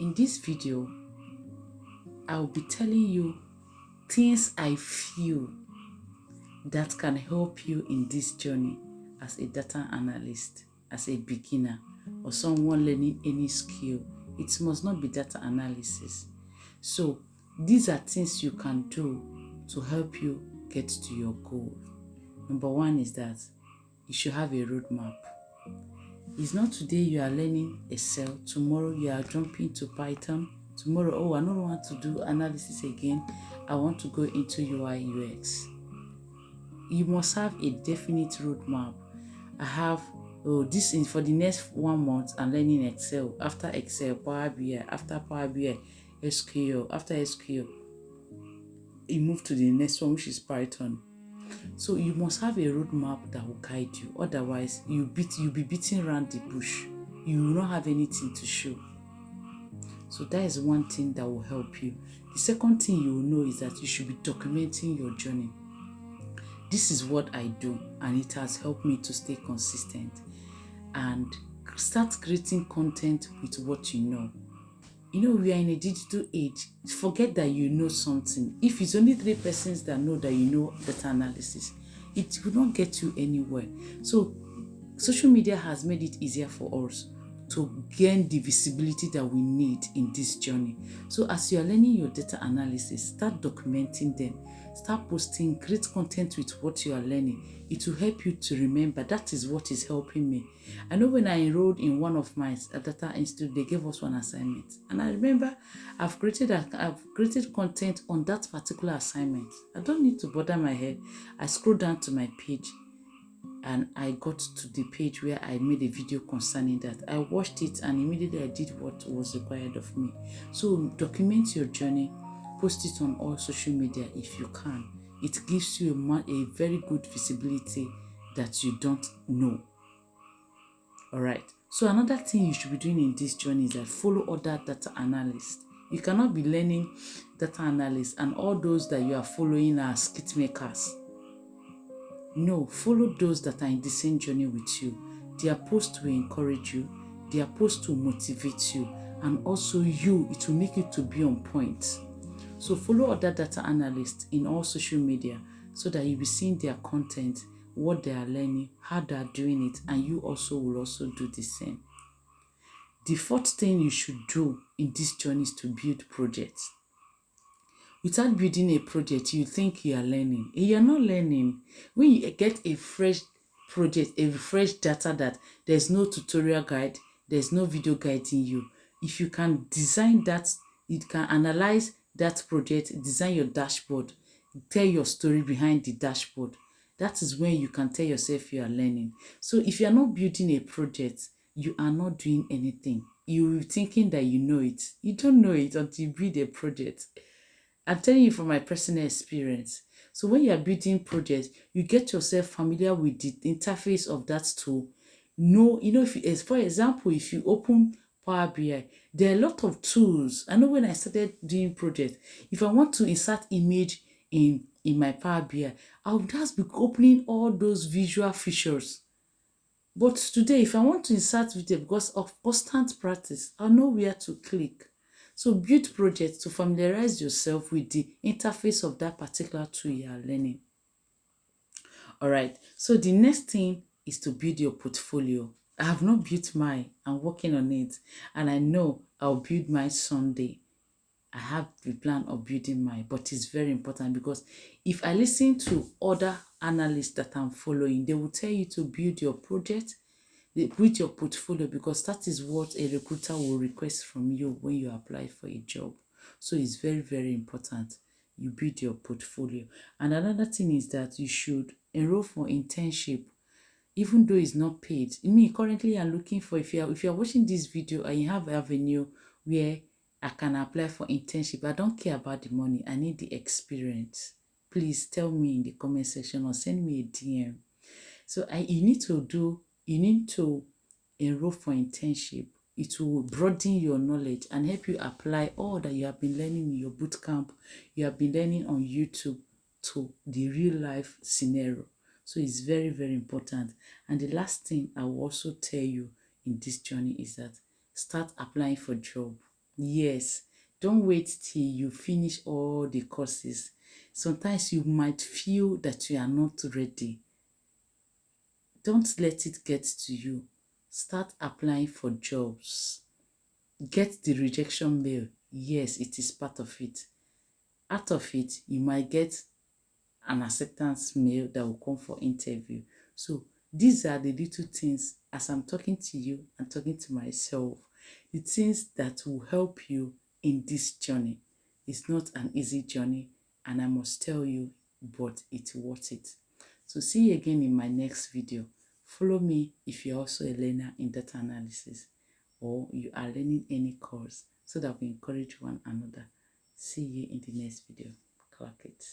In this video, I'll be telling you things I feel that can help you in this journey as a data analyst, as a beginner, or someone learning any skill. It must not be data analysis. So these are things you can do to help you get to your goal. Number one is that you should have a roadmap. It's not today you are learning Excel, tomorrow you are jumping to Python, tomorrow, oh, I don't want to do analysis again, I want to go into UI UX. You must have a definite roadmap. I have, this is for the next 1 month, I'm learning Excel. After Excel, Power BI. After Power BI, SQL. After SQL, you move to the next one, which is Python. So you must have a roadmap that will guide you. Otherwise, you'll be beating around the bush. You will not have anything to show. So that is one thing that will help you. The second thing you will know is that you should be documenting your journey. This is what I do, and it has helped me to stay consistent and start creating content with what you know. You know, we are in a digital age. Forget that you know something. If it's only 3 persons that know that you know data analysis, it will not get you anywhere. So social media has made it easier for us to gain the visibility that we need in this journey. So as you are learning your data analysis, start documenting them. Start posting, create content with what you are learning. It will help you to remember. That is what is helping me. I know when I enrolled in one of my data institute, they gave us one assignment. And I remember I've created content on that particular assignment. I don't need to bother my head. I scroll down to my page and I got to the page where I made a video concerning that. I watched it and immediately I did what was required of me. So document your journey, post it on all social media if you can. It gives you a very good visibility that you don't know. All right. So another thing you should be doing in this journey is that follow other data analysts. You cannot be learning data analysts and all those that you are following are skit makers. No, follow those that are in the same journey with you. Their posts will encourage you. Their posts will motivate you. And also it will make you to be on point. So follow other data analysts in all social media so that you'll be seeing their content, what they are learning, how they are doing it, and you also will also do the same. The fourth thing you should do in this journey is to build projects. Without building a project, you think you are learning. You're not learning. When you get a fresh project, a fresh data that there's no tutorial guide, there's no video guiding you. If you can design that, you can analyze that project, design your dashboard, tell your story behind the dashboard. That is when you can tell yourself you are learning. So if you are not building a project, you are not doing anything. You're thinking that you know it. You don't know it until you build a project. I'm telling you from my personal experience. So when you are building projects, you get yourself familiar with the interface of that tool. For example, if you open Power BI, there are a lot of tools. I know when I started doing projects, if I want to insert image in my Power BI, I would just be opening all those visual features. But today, if I want to insert video because of constant practice, I know where to click. So build projects to familiarize yourself with the interface of that particular tool you are learning. All right. So the next thing is to build your portfolio. I have not built mine. I'm working on it. And I know I'll build mine someday. I have the plan of building mine, but it's very important because if I listen to other analysts that I'm following, they will tell you to build your project, build your portfolio, because that is what a recruiter will request from you when you apply for a job. So it's very, very important you build your portfolio. And another thing is that you should enroll for internship, even though it's not paid. Me, currently, I'm looking for, if you're watching this video and you have an avenue where I can apply for internship, I don't care about the money. I need the experience. Please tell me in the comment section or send me a DM. So you need to enroll for internship. It will broaden your knowledge and help you apply all that you have been learning in your bootcamp, you have been learning on YouTube to the real life scenario. So it's very, very important. And the last thing I will also tell you in this journey is that start applying for job. Yes, don't wait till you finish all the courses. Sometimes you might feel that you are not ready. Don't let it get to you. Start applying for jobs. Get the rejection mail. Yes, it is part of it. Out of it, you might get an acceptance mail that will come for interview. So these are the little things, as I'm talking to you and talking to myself, the things that will help you in this journey. It's not an easy journey, and I must tell you, but it's worth it. So see you again in my next video. Follow me if you're also a learner in data analysis or you are learning any course, so that we encourage one another. See you in the next video. Clock it.